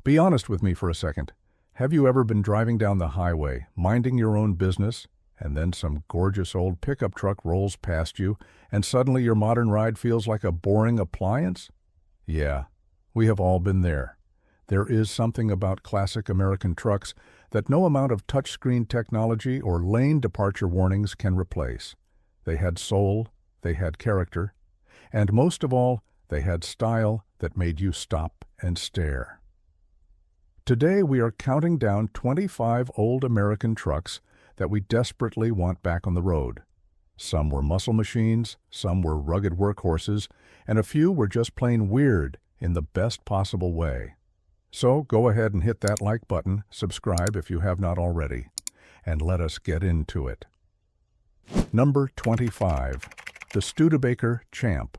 Be honest with me for a second. Have you ever been driving down the highway, minding your own business, and then some gorgeous old pickup truck rolls past you, and suddenly your modern ride feels like a boring appliance? Yeah, we have all been there. There is something about classic American trucks that no amount of touchscreen technology or lane departure warnings can replace. They had soul, they had character, and most of all, they had style that made you stop and stare. Today we are counting down 25 old American trucks that we desperately want back on the road. Some were muscle machines, some were rugged workhorses, and a few were just plain weird in the best possible way. So go ahead and hit that like button, subscribe if you have not already, and let us get into it. Number 25. The Studebaker Champ.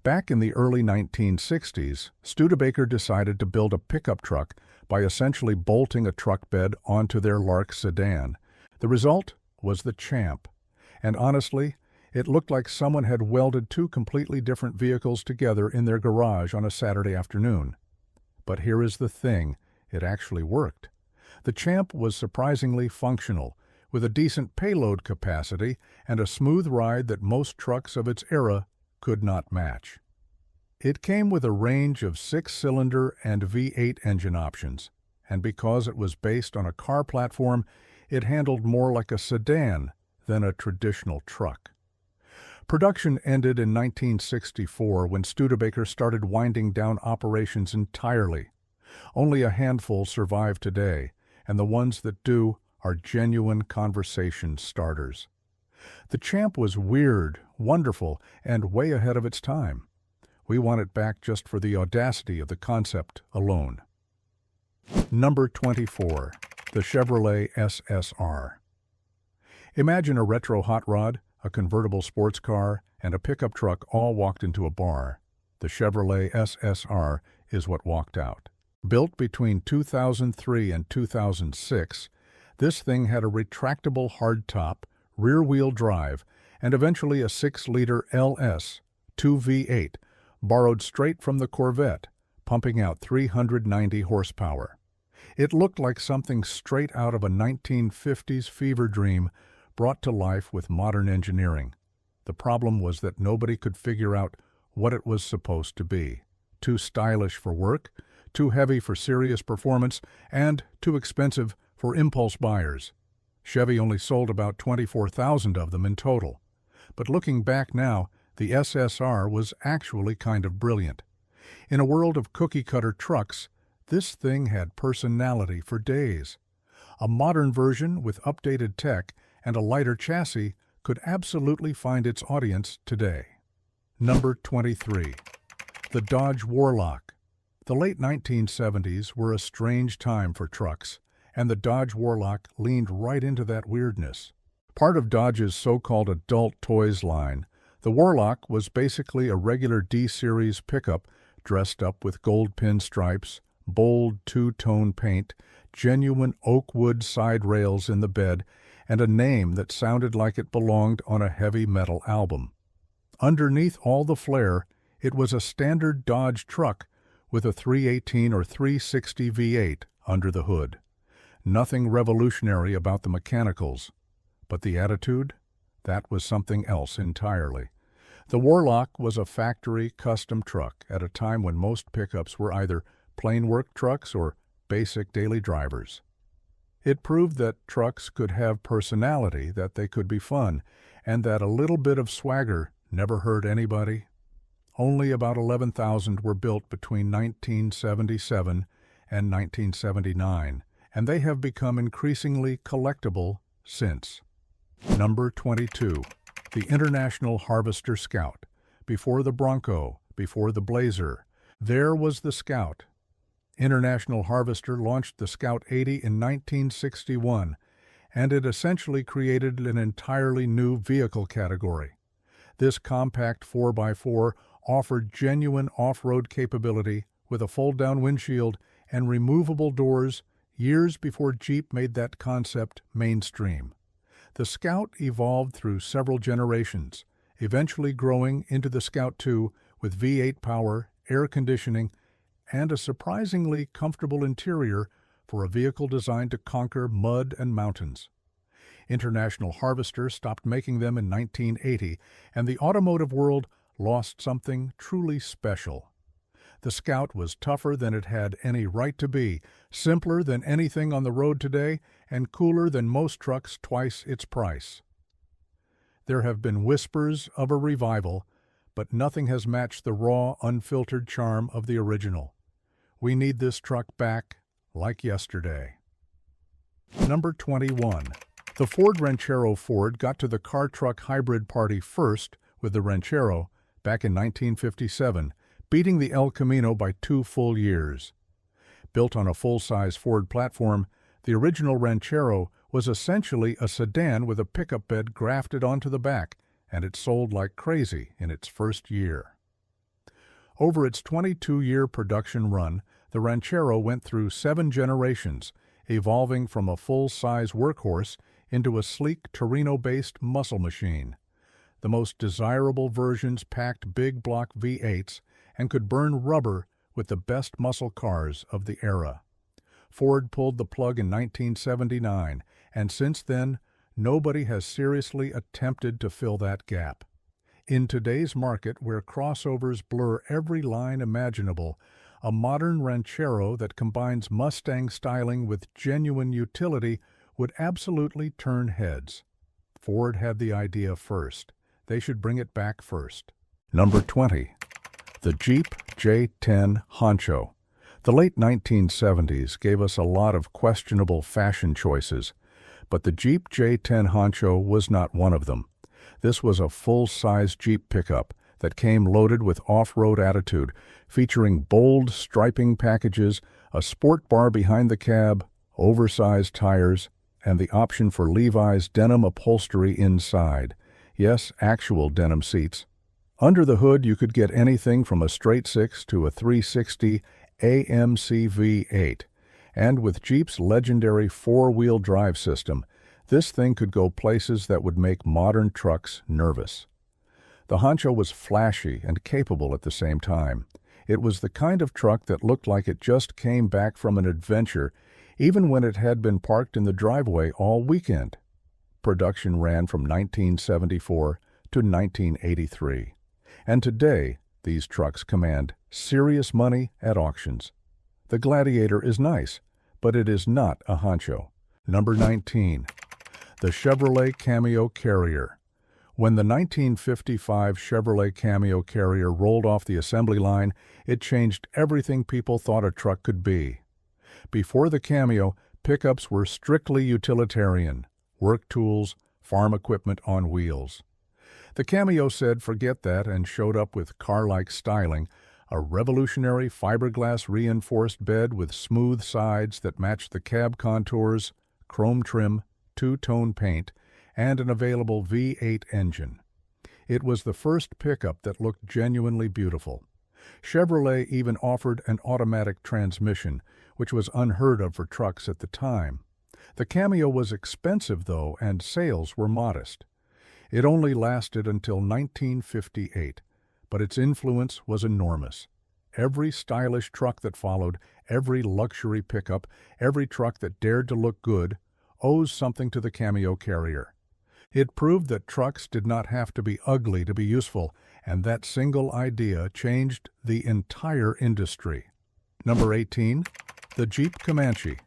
Back in the early 1960s, Studebaker decided to build a pickup truck by essentially bolting a truck bed onto their Lark sedan. The result was the Champ, and honestly, it looked like someone had welded two completely different vehicles together in their garage on a Saturday afternoon. But here is the thing, it actually worked. The Champ was surprisingly functional, with a decent payload capacity and a smooth ride that most trucks of its era could not match. It came with a range of 6-cylinder and V8 engine options, and because it was based on a car platform, it handled more like a sedan than a traditional truck. Production ended in 1964 when Studebaker started winding down operations entirely. Only a handful survive today, and the ones that do are genuine conversation starters. The Champ was weird, wonderful, and way ahead of its time. We want it back just for the audacity of the concept alone. Number 24. The Chevrolet SSR. Imagine a retro hot rod, a convertible sports car, and a pickup truck all walked into a bar. The Chevrolet SSR is what walked out. Built between 2003 and 2006, this thing had a retractable hardtop, rear-wheel drive, and eventually a 6-liter LS 2V8, borrowed straight from the Corvette, pumping out 390 horsepower. It looked like something straight out of a 1950s fever dream brought to life with modern engineering. The problem was that nobody could figure out what it was supposed to be. Too stylish for work, too heavy for serious performance, and too expensive for impulse buyers. Chevy only sold about 24,000 of them in total. But looking back now, the SSR was actually kind of brilliant. In a world of cookie-cutter trucks, this thing had personality for days. A modern version with updated tech and a lighter chassis could absolutely find its audience today. Number 23. The Dodge Warlock. The late 1970s were a strange time for trucks, and the Dodge Warlock leaned right into that weirdness. Part of Dodge's so-called adult toys line, the Warlock was basically a regular D-Series pickup dressed up with gold pinstripes, bold two-tone paint, genuine oak wood side rails in the bed, and a name that sounded like it belonged on a heavy metal album. Underneath all the flair, it was a standard Dodge truck with a 318 or 360 V8 under the hood. Nothing revolutionary about the mechanicals, but the attitude? That was something else entirely. The Warlock was a factory custom truck at a time when most pickups were either plain work trucks or basic daily drivers. It proved that trucks could have personality, that they could be fun, and that a little bit of swagger never hurt anybody. Only about 11,000 were built between 1977 and 1979, and they have become increasingly collectible since. Number 22. The International Harvester Scout. Before the Bronco, before the Blazer, there was the Scout. International Harvester launched the Scout 80 in 1961, and it essentially created an entirely new vehicle category. This compact 4x4 offered genuine off-road capability with a fold-down windshield and removable doors years before Jeep made that concept mainstream. The Scout evolved through several generations, eventually growing into the Scout II with V8 power, air conditioning, and a surprisingly comfortable interior for a vehicle designed to conquer mud and mountains. International Harvester stopped making them in 1980, and the automotive world lost something truly special. The Scout was tougher than it had any right to be, simpler than anything on the road today, and cooler than most trucks twice its price. There have been whispers of a revival, but nothing has matched the raw, unfiltered charm of the original. We need this truck back like yesterday. Number 21. The Ford Ranchero. Ford got to the car-truck hybrid party first with the Ranchero back in 1957, beating the El Camino by 2 full years. Built on a full-size Ford platform, the original Ranchero was essentially a sedan with a pickup bed grafted onto the back, and it sold like crazy in its first year. Over its 22-year production run, the Ranchero went through 7 generations, evolving from a full-size workhorse into a sleek Torino-based muscle machine. The most desirable versions packed big block V8s and could burn rubber with the best muscle cars of the era. Ford pulled the plug in 1979, and since then, nobody has seriously attempted to fill that gap. In today's market, where crossovers blur every line imaginable, a modern Ranchero that combines Mustang styling with genuine utility would absolutely turn heads. Ford had the idea first. They should bring it back first. Number 20. The Jeep J10 Honcho. The late 1970s gave us a lot of questionable fashion choices, but the Jeep J10 Honcho was not one of them. This was a full-size Jeep pickup that came loaded with off-road attitude, featuring bold striping packages, a sport bar behind the cab, oversized tires, and the option for Levi's denim upholstery inside. Yes, actual denim seats. Under the hood, you could get anything from a straight-six to a 360 AMC V8. And with Jeep's legendary 4-wheel drive system, this thing could go places that would make modern trucks nervous. The Honcho was flashy and capable at the same time. It was the kind of truck that looked like it just came back from an adventure, even when it had been parked in the driveway all weekend. Production ran from 1974 to 1983. And today, these trucks command serious money at auctions. The Gladiator is nice, but it is not a Honcho. Number 19. The Chevrolet Cameo Carrier. When the 1955 Chevrolet Cameo Carrier rolled off the assembly line, it changed everything people thought a truck could be. Before the Cameo, pickups were strictly utilitarian, work tools, farm equipment on wheels. The Cameo said forget that and showed up with car-like styling, a revolutionary fiberglass reinforced bed with smooth sides that matched the cab contours, chrome trim, two-tone paint, and an available V8 engine. It was the first pickup that looked genuinely beautiful. Chevrolet even offered an automatic transmission, which was unheard of for trucks at the time. The Cameo was expensive, though, and sales were modest. It only lasted until 1958, but its influence was enormous. Every stylish truck that followed, every luxury pickup, every truck that dared to look good, owes something to the Cameo Carrier. It proved that trucks did not have to be ugly to be useful, and that single idea changed the entire industry. Number 18. The Jeep Comanche.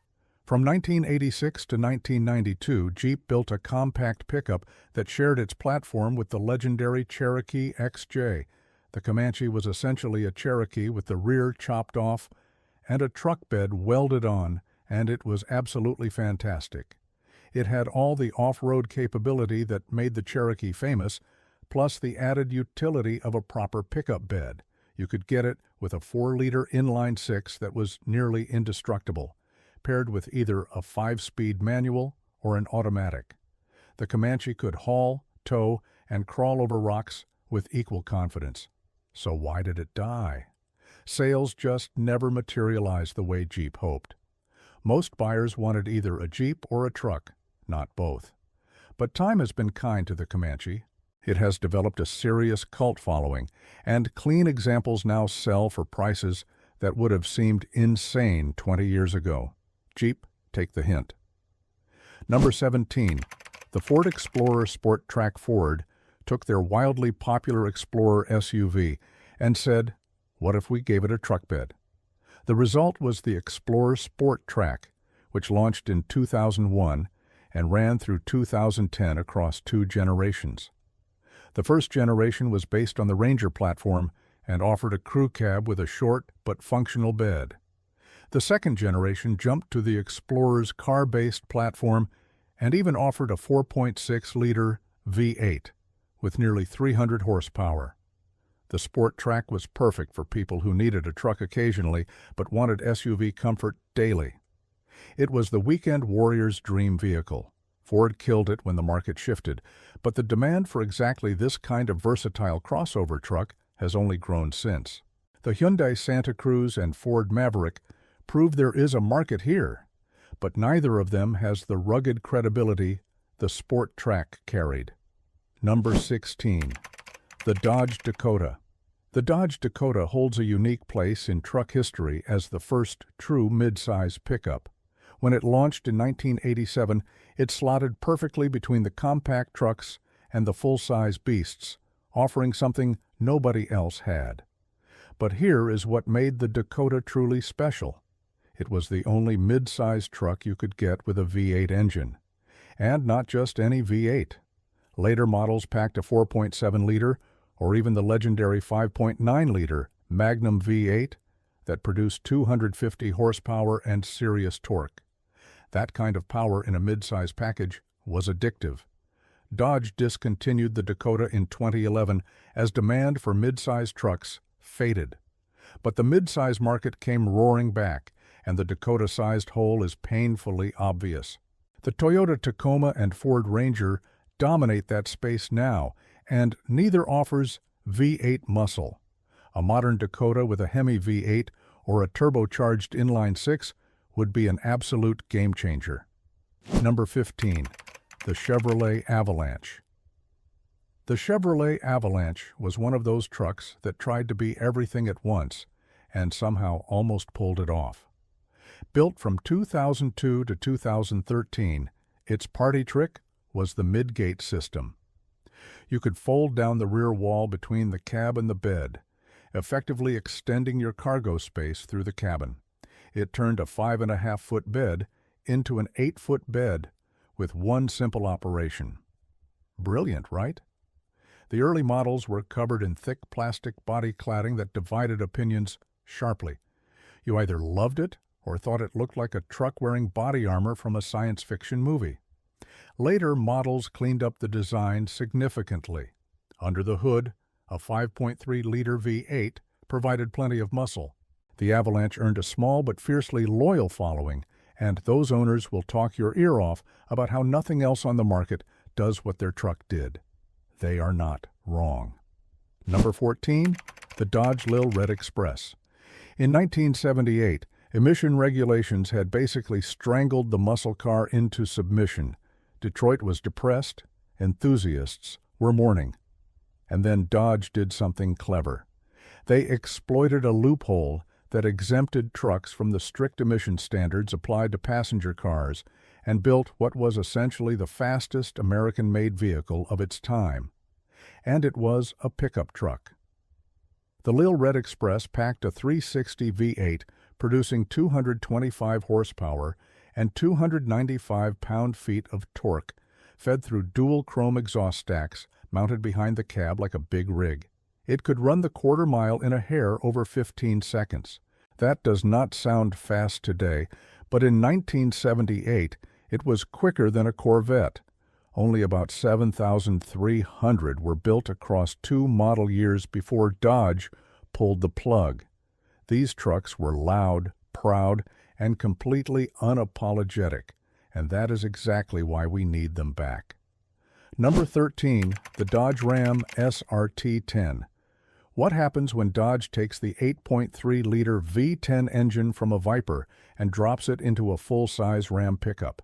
From 1986 to 1992, Jeep built a compact pickup that shared its platform with the legendary Cherokee XJ. The Comanche was essentially a Cherokee with the rear chopped off and a truck bed welded on, and it was absolutely fantastic. It had all the off-road capability that made the Cherokee famous, plus the added utility of a proper pickup bed. You could get it with a 4-liter inline-six that was nearly indestructible, paired with either a 5-speed manual or an automatic. The Comanche could haul, tow, and crawl over rocks with equal confidence. So why did it die? Sales just never materialized the way Jeep hoped. Most buyers wanted either a Jeep or a truck, not both. But time has been kind to the Comanche. It has developed a serious cult following, and clean examples now sell for prices that would have seemed insane 20 years ago. Jeep, take the hint. Number 17. The Ford Explorer Sport Track Ford took their wildly popular Explorer SUV and said, what if we gave it a truck bed? The result was the Explorer Sport Track, which launched in 2001 and ran through 2010 across 2 generations. The first generation was based on the Ranger platform and offered a crew cab with a short but functional bed. The second generation jumped to the Explorer's car-based platform and even offered a 4.6-liter V8 with nearly 300 horsepower. The Sport Track was perfect for people who needed a truck occasionally but wanted SUV comfort daily. It was the weekend warrior's dream vehicle. Ford killed it when the market shifted, but the demand for exactly this kind of versatile crossover truck has only grown since. The Hyundai Santa Cruz and Ford Maverick prove there is a market here, but neither of them has the rugged credibility the Sport Track carried. Number 16. The Dodge Dakota. The Dodge Dakota holds a unique place in truck history as the first true midsize pickup. When it launched in 1987, it slotted perfectly between the compact trucks and the full-size beasts, offering something nobody else had. But here is what made the Dakota truly special. It was the only mid-size truck you could get with a V8 engine. And not just any V8. Later models packed a 4.7-liter or even the legendary 5.9-liter Magnum V8 that produced 250 horsepower and serious torque. That kind of power in a mid-size package was addictive. Dodge discontinued the Dakota in 2011 as demand for mid-size trucks faded. But the mid-size market came roaring back, and the Dakota-sized hole is painfully obvious. The Toyota Tacoma and Ford Ranger dominate that space now, and neither offers V8 muscle. A modern Dakota with a Hemi V8 or a turbocharged inline-six would be an absolute game-changer. Number 15. The Chevrolet Avalanche. The Chevrolet Avalanche was one of those trucks that tried to be everything at once and somehow almost pulled it off. Built from 2002 to 2013, its party trick was the mid-gate system. You could fold down the rear wall between the cab and the bed, effectively extending your cargo space through the cabin. It turned a 5.5-foot bed into an 8-foot bed with one simple operation. Brilliant, right? The early models were covered in thick plastic body cladding that divided opinions sharply. You either loved it or thought it looked like a truck wearing body armor from a science fiction movie. Later models cleaned up the design significantly. Under the hood, a 5.3-liter V8 provided plenty of muscle. The Avalanche earned a small but fiercely loyal following, and those owners will talk your ear off about how nothing else on the market does what their truck did. They are not wrong. Number 14. The Dodge Lil Red Express. In 1978, emission regulations had basically strangled the muscle car into submission. Detroit was depressed, enthusiasts were mourning. And then Dodge did something clever. They exploited a loophole that exempted trucks from the strict emission standards applied to passenger cars and built what was essentially the fastest American-made vehicle of its time. And it was a pickup truck. The Lil Red Express packed a 360 V8 producing 225 horsepower and 295 pound-feet of torque, fed through dual chrome exhaust stacks mounted behind the cab like a big rig. It could run the quarter mile in a hair over 15 seconds. That does not sound fast today, but in 1978, it was quicker than a Corvette. Only about 7,300 were built across 2 model years before Dodge pulled the plug. These trucks were loud, proud, and completely unapologetic, and that is exactly why we need them back. Number 13, the Dodge Ram SRT-10. What happens when Dodge takes the 8.3-liter V10 engine from a Viper and drops it into a full-size Ram pickup?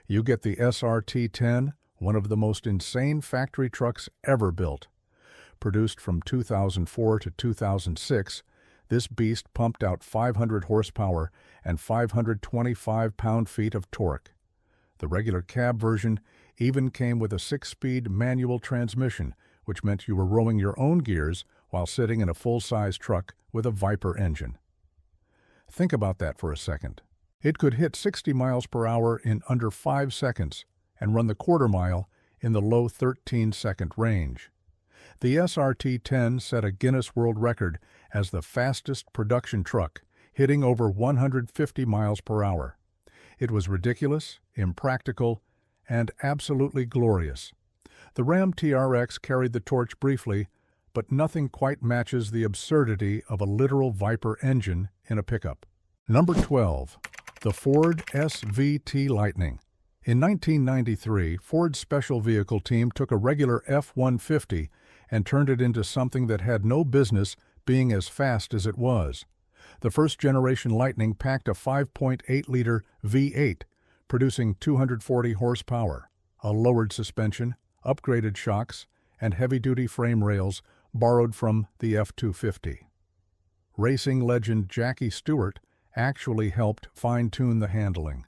You get the SRT-10, one of the most insane factory trucks ever built. Produced from 2004 to 2006, This beast pumped out 500 horsepower and 525 pound-feet of torque. The regular cab version even came with a 6-speed manual transmission, which meant you were rolling your own gears while sitting in a full-size truck with a Viper engine. Think about that for a second. It could hit 60 miles per hour in under 5 seconds and run the quarter mile in the low 13-second range. The SRT-10 set a Guinness World Record as the fastest production truck, hitting over 150 miles per hour. It was ridiculous, impractical, and absolutely glorious. The Ram TRX carried the torch briefly, but nothing quite matches the absurdity of a literal Viper engine in a pickup. Number 12. The Ford SVT Lightning. In 1993, Ford's special vehicle team took a regular F-150 and turned it into something that had no business being as fast as it was. The first-generation Lightning packed a 5.8-liter V8, producing 240 horsepower, a lowered suspension, upgraded shocks, and heavy-duty frame rails borrowed from the F-250. Racing legend Jackie Stewart actually helped fine-tune the handling.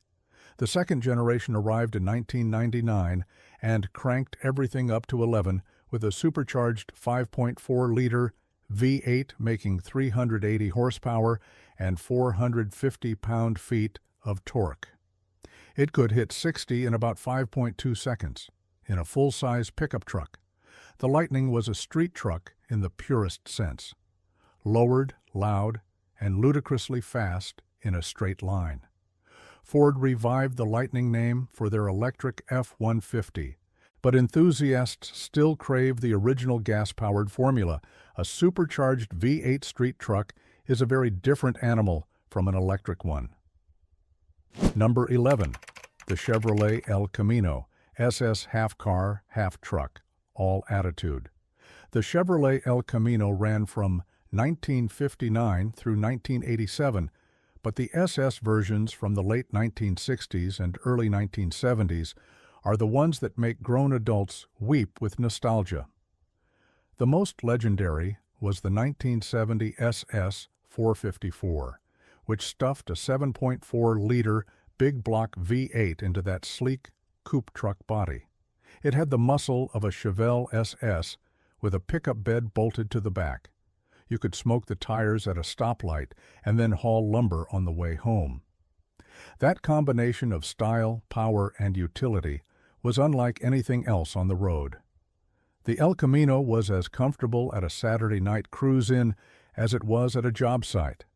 The second generation arrived in 1999 and cranked everything up to 11 with a supercharged 5.4-liter V8 making 380 horsepower and 450 pound-feet of torque. It could hit 60 in about 5.2 seconds. In a full-size pickup truck, the Lightning was a street truck in the purest sense. Lowered, loud, and ludicrously fast in a straight line. Ford revived the Lightning name for their electric F-150, but enthusiasts still crave the original gas-powered formula. A supercharged V8 street truck is a very different animal from an electric one. Number 11. The Chevrolet El Camino SS half-car, half-truck, all attitude. The Chevrolet El Camino ran from 1959 through 1987, but the SS versions from the late 1960s and early 1970s are the ones that make grown adults weep with nostalgia. The most legendary was the 1970 SS 454, which stuffed a 7.4-liter big block V8 into that sleek coupe truck body. It had the muscle of a Chevelle SS with a pickup bed bolted to the back. You could smoke the tires at a stoplight and then haul lumber on the way home. That combination of style, power, and utility was unlike anything else on the road. The El Camino was as comfortable at a Saturday night cruise-in as it was at a job site.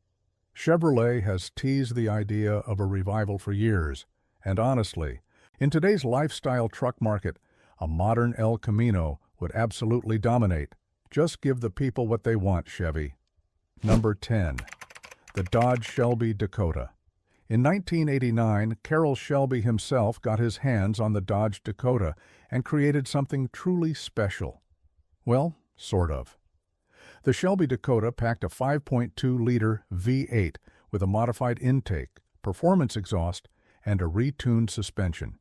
Chevrolet has teased the idea of a revival for years, and honestly, in today's lifestyle truck market, a modern El Camino would absolutely dominate. Just give the people what they want, Chevy. Number 10. The Dodge Shelby Dakota. In 1989, Carroll Shelby himself got his hands on the Dodge Dakota and created something truly special. Well, sort of. The Shelby Dakota packed a 5.2-liter V8 with a modified intake, performance exhaust, and a retuned suspension.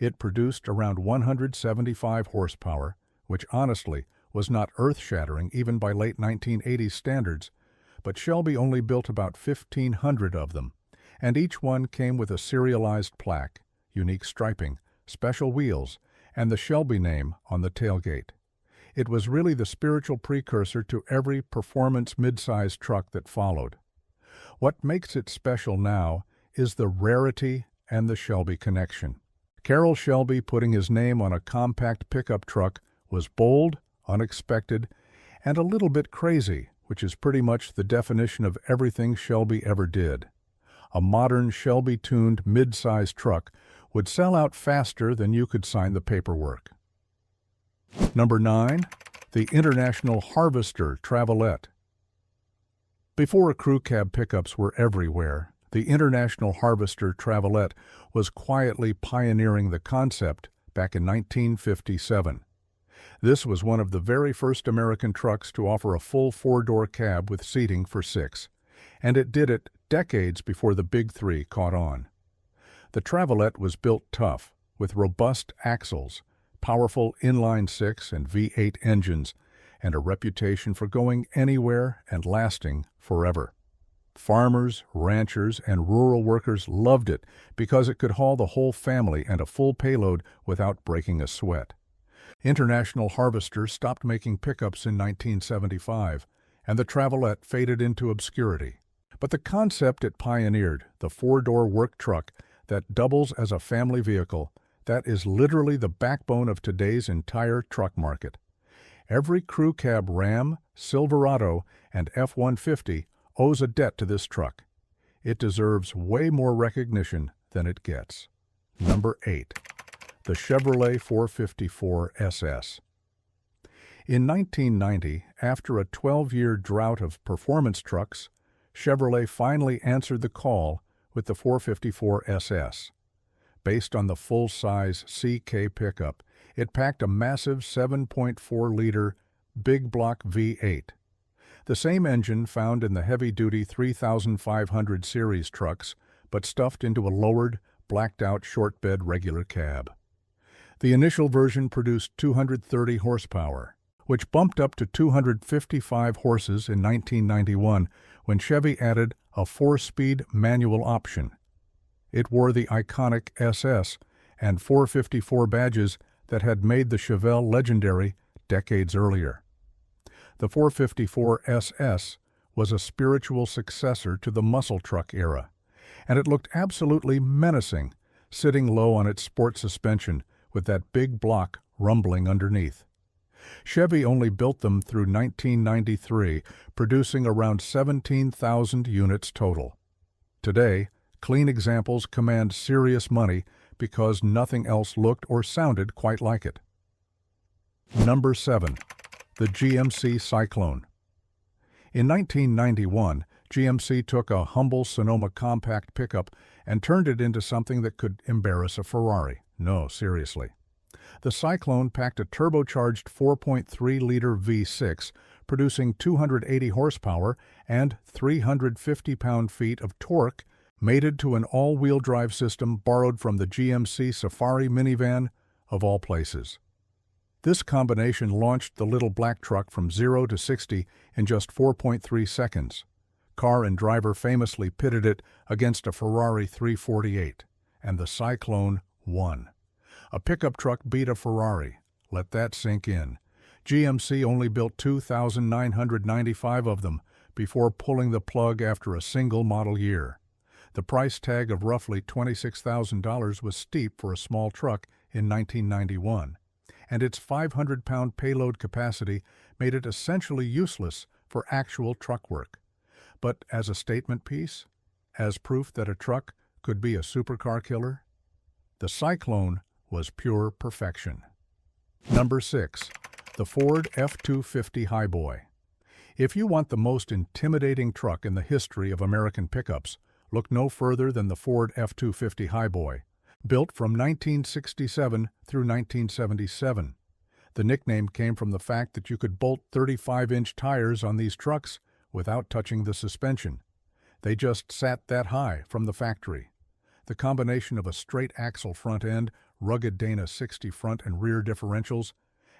It produced around 175 horsepower, which honestly was not earth-shattering even by late 1980s standards, but Shelby only built about 1,500 of them, and each one came with a serialized plaque, unique striping, special wheels, and the Shelby name on the tailgate. It was really the spiritual precursor to every performance midsize truck that followed. What makes it special now is the rarity and the Shelby connection. Carroll Shelby putting his name on a compact pickup truck was bold, unexpected, and a little bit crazy, which is pretty much the definition of everything Shelby ever did. A modern Shelby-tuned mid-size truck would sell out faster than you could sign the paperwork. Number 9. The International Harvester Travelette. Before crew cab pickups were everywhere, the International Harvester Travelette was quietly pioneering the concept back in 1957. This was one of the very first American trucks to offer a full four-door cab with seating for 6, and it did it decades before the Big Three caught on. The Travelette was built tough, with robust axles, powerful inline-6 and V8 engines, and a reputation for going anywhere and lasting forever. Farmers, ranchers, and rural workers loved it because it could haul the whole family and a full payload without breaking a sweat. International Harvester stopped making pickups in 1975, and the Travelette faded into obscurity. But the concept it pioneered, the four-door work truck that doubles as a family vehicle, that is literally the backbone of today's entire truck market. Every crew cab Ram, Silverado, and F-150 owes a debt to this truck. It deserves way more recognition than it gets. Number 8. The Chevrolet 454 SS. In 1990, after a 12-year drought of performance trucks, Chevrolet finally answered the call with the 454 SS. Based on the full-size CK pickup, it packed a massive 7.4-liter big block V8. The same engine found in the heavy-duty 3500 series trucks, but stuffed into a lowered, blacked-out short-bed regular cab. The initial version produced 230 horsepower, which bumped up to 255 horses in 1991 when Chevy added a 4-speed manual option. It wore the iconic SS and 454 badges that had made the Chevelle legendary decades earlier. The 454 SS was a spiritual successor to the muscle truck era, and it looked absolutely menacing, sitting low on its sport suspension with that big block rumbling underneath. Chevy only built them through 1993, producing around 17,000 units total. Today, clean examples command serious money because nothing else looked or sounded quite like it. Number 7. The GMC Syclone. In 1991, GMC took a humble Sonoma compact pickup and turned it into something that could embarrass a Ferrari. No, seriously. The Syclone packed a turbocharged 4.3-liter V6, producing 280 horsepower and 350 pound-feet of torque, mated to an all-wheel drive system borrowed from the GMC Safari minivan, of all places. This combination launched the little black truck from 0 to 60 in just 4.3 seconds. Car and driver famously pitted it against a Ferrari 348, and the Syclone won. A pickup truck beat a Ferrari. Let that sink in. GMC only built 2,995 of them before pulling the plug after a single model year. The price tag of roughly $26,000 was steep for a small truck in 1991, and its 500-pound payload capacity made it essentially useless for actual truck work. But as a statement piece, as proof that a truck could be a supercar killer, the Syclone was pure perfection. Number 6. The Ford F-250 Highboy. If you want the most intimidating truck in the history of American pickups, look no further than the Ford F-250 Highboy, built from 1967 through 1977. The nickname came from the fact that you could bolt 35-inch tires on these trucks without touching the suspension. They just sat that high from the factory. The combination of a straight-axle front end, rugged Dana 60 front and rear differentials,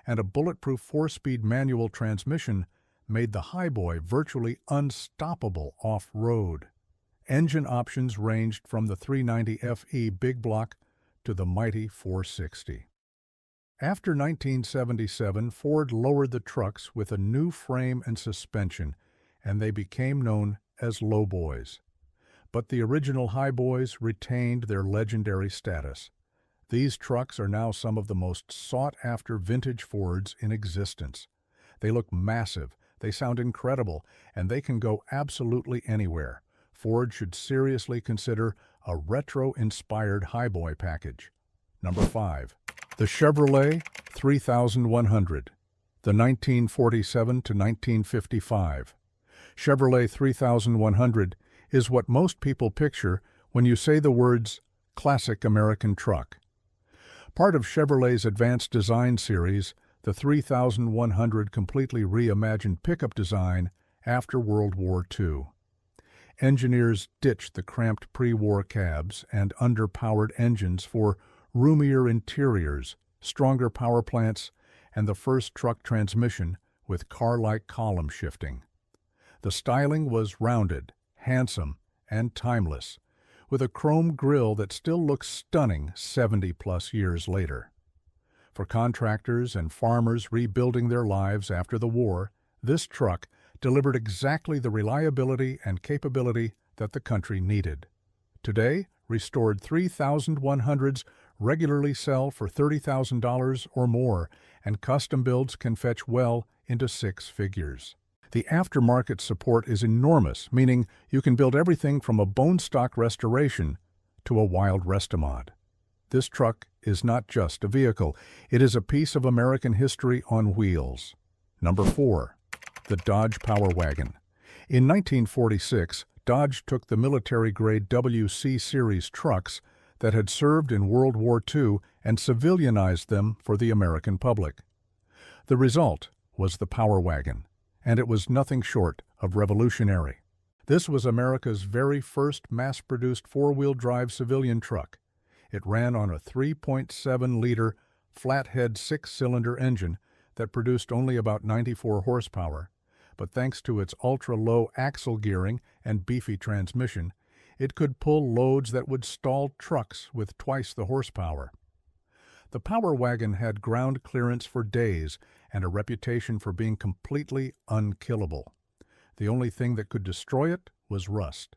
and a bulletproof 4-speed manual transmission made the Highboy virtually unstoppable off-road. Engine options ranged from the 390 FE big block to the mighty 460. After 1977, Ford lowered the trucks with a new frame and suspension, and they became known as lowboys. But the original Highboys retained their legendary status. These trucks are now some of the most sought-after vintage Fords in existence. They look massive, they sound incredible, and they can go absolutely anywhere. Ford should seriously consider a retro-inspired Highboy package. Number 5. The Chevrolet 3100, the 1947 to 1955. Chevrolet 3100 is what most people picture when you say the words classic American truck. Part of Chevrolet's advanced design series, the 3100 completely reimagined pickup design after World War II. Engineers ditched the cramped pre-war cabs and underpowered engines for roomier interiors, stronger power plants, and the first truck transmission with car-like column shifting. The styling was rounded, handsome, and timeless, with a chrome grille that still looks stunning 70-plus years later. For contractors and farmers rebuilding their lives after the war, this truck delivered exactly the reliability and capability that the country needed. Today, restored 3100s regularly sell for $30,000 or more, and custom builds can fetch well into six figures. The aftermarket support is enormous, meaning you can build everything from a bone stock restoration to a wild restomod. This truck is not just a vehicle, it is a piece of American history on wheels. Number 4. The Dodge Power Wagon. In 1946, Dodge took the military-grade WC Series trucks that had served in World War II and civilianized them for the American public. The result was the Power Wagon, and it was nothing short of revolutionary. This was America's very first mass-produced four-wheel drive civilian truck. It ran on a 3.7-liter flathead six-cylinder engine that produced only about 94 horsepower, but thanks to its ultra-low axle gearing and beefy transmission, it could pull loads that would stall trucks with twice the horsepower. The Power Wagon had ground clearance for days and a reputation for being completely unkillable. The only thing that could destroy it was rust.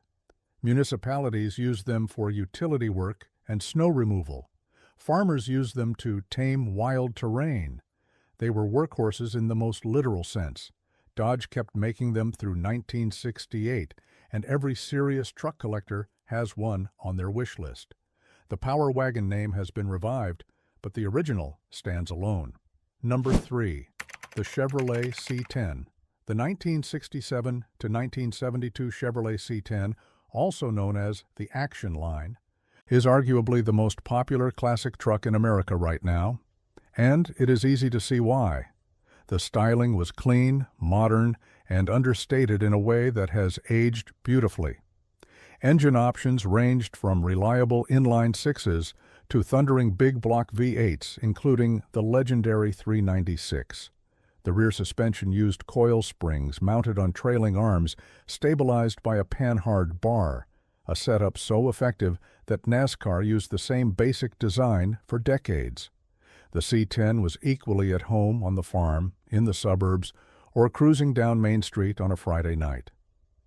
Municipalities used them for utility work and snow removal. Farmers used them to tame wild terrain. They were workhorses in the most literal sense. Dodge kept making them through 1968, and every serious truck collector has one on their wish list. The Power Wagon name has been revived, but the original stands alone. Number 3. The Chevrolet C10. The 1967 to 1972 Chevrolet C10, also known as the Action Line, is arguably the most popular classic truck in America right now, and it is easy to see why. The styling was clean, modern, and understated in a way that has aged beautifully. Engine options ranged from reliable inline sixes to thundering big block V8s, including the legendary 396. The rear suspension used coil springs mounted on trailing arms, stabilized by a panhard bar, a setup so effective that NASCAR used the same basic design for decades. The C10 was equally at home on the farm, in the suburbs, or cruising down Main Street on a Friday night.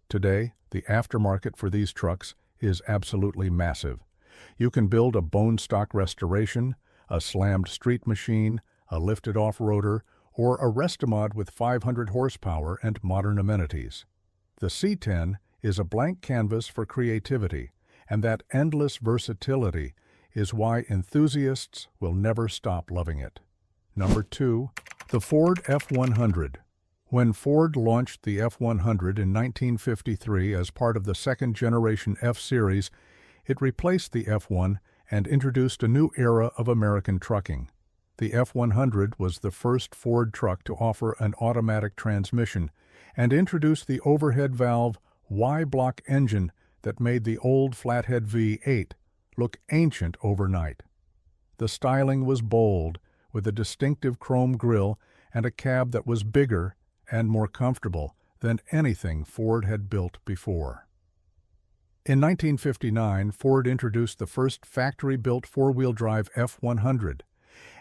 Today, the aftermarket for these trucks is absolutely massive. You can build a bone stock restoration, a slammed street machine, a lifted off-roader, or a restomod with 500 horsepower and modern amenities. The C10 is a blank canvas for creativity, and that endless versatility is why enthusiasts will never stop loving it. Number 2. The Ford F-100. When Ford launched the F-100 in 1953 as part of the second-generation F-Series, it replaced the F-1 and introduced a new era of American trucking. The F-100 was the first Ford truck to offer an automatic transmission and introduced the overhead valve Y-block engine that made the old flathead V8 look ancient overnight. The styling was bold, with a distinctive chrome grille and a cab that was bigger and more comfortable than anything Ford had built before. In 1959, Ford introduced the first factory-built four-wheel drive F-100,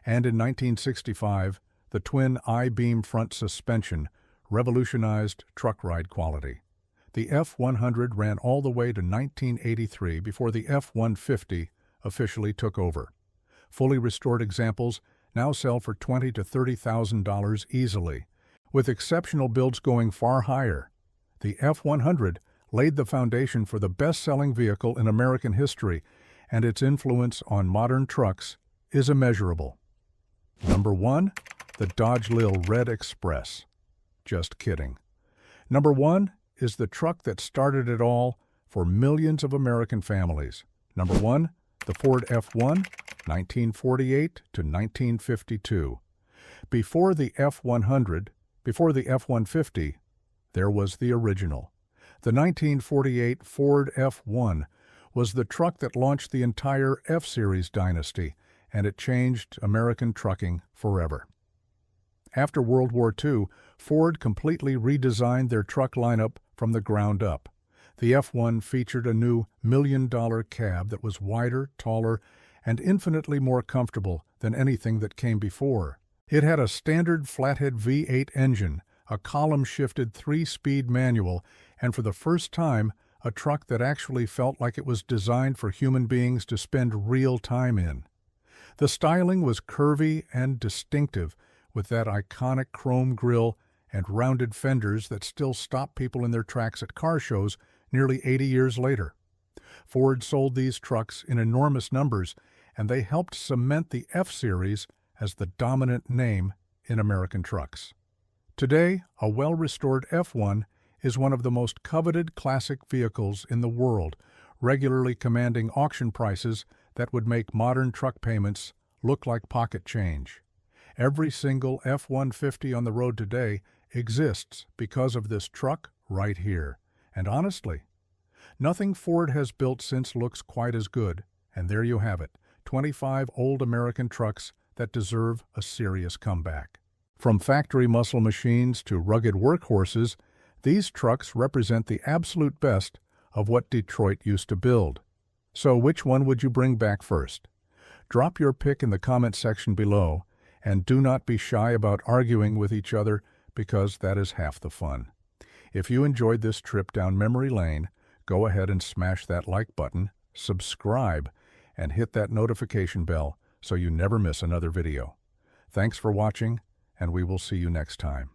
and in 1965, the twin I-beam front suspension revolutionized truck ride quality. The F-100 ran all the way to 1983 before the F-150 officially took over. Fully restored examples now sell for $20,000 to $30,000 easily, with exceptional builds going far higher. The F-100 laid the foundation for the best-selling vehicle in American history, and its influence on modern trucks is immeasurable. Number 1. The Dodge Lil Red Express. Just kidding. Number 1 is the truck that started it all for millions of American families. Number 1, the Ford F-1, 1948 to 1952. Before the F-100, before the F-150, there was the original. The 1948 Ford F-1 was the truck that launched the entire F-Series dynasty, and it changed American trucking forever. After World War II, Ford completely redesigned their truck lineup from the ground up. The F1 featured a new million-dollar cab that was wider, taller, and infinitely more comfortable than anything that came before. It had a standard flathead V8 engine, a column-shifted 3-speed manual, and for the first time, a truck that actually felt like it was designed for human beings to spend real time in. The styling was curvy and distinctive, with that iconic chrome grille and rounded fenders that still stop people in their tracks at car shows nearly 80 years later. Ford sold these trucks in enormous numbers, and they helped cement the F-Series as the dominant name in American trucks. Today, a well-restored F1 is one of the most coveted classic vehicles in the world, regularly commanding auction prices that would make modern truck payments look like pocket change. Every single F-150 on the road today exists because of this truck right here. And honestly, nothing Ford has built since looks quite as good. And there you have it, 25 old American trucks that deserve a serious comeback. From factory muscle machines to rugged workhorses, these trucks represent the absolute best of what Detroit used to build. So which one would you bring back first? Drop your pick in the comment section below, and do not be shy about arguing with each other, because that is half the fun. If you enjoyed this trip down memory lane, go ahead and smash that like button, subscribe, and hit that notification bell so you never miss another video. Thanks for watching, and we will see you next time.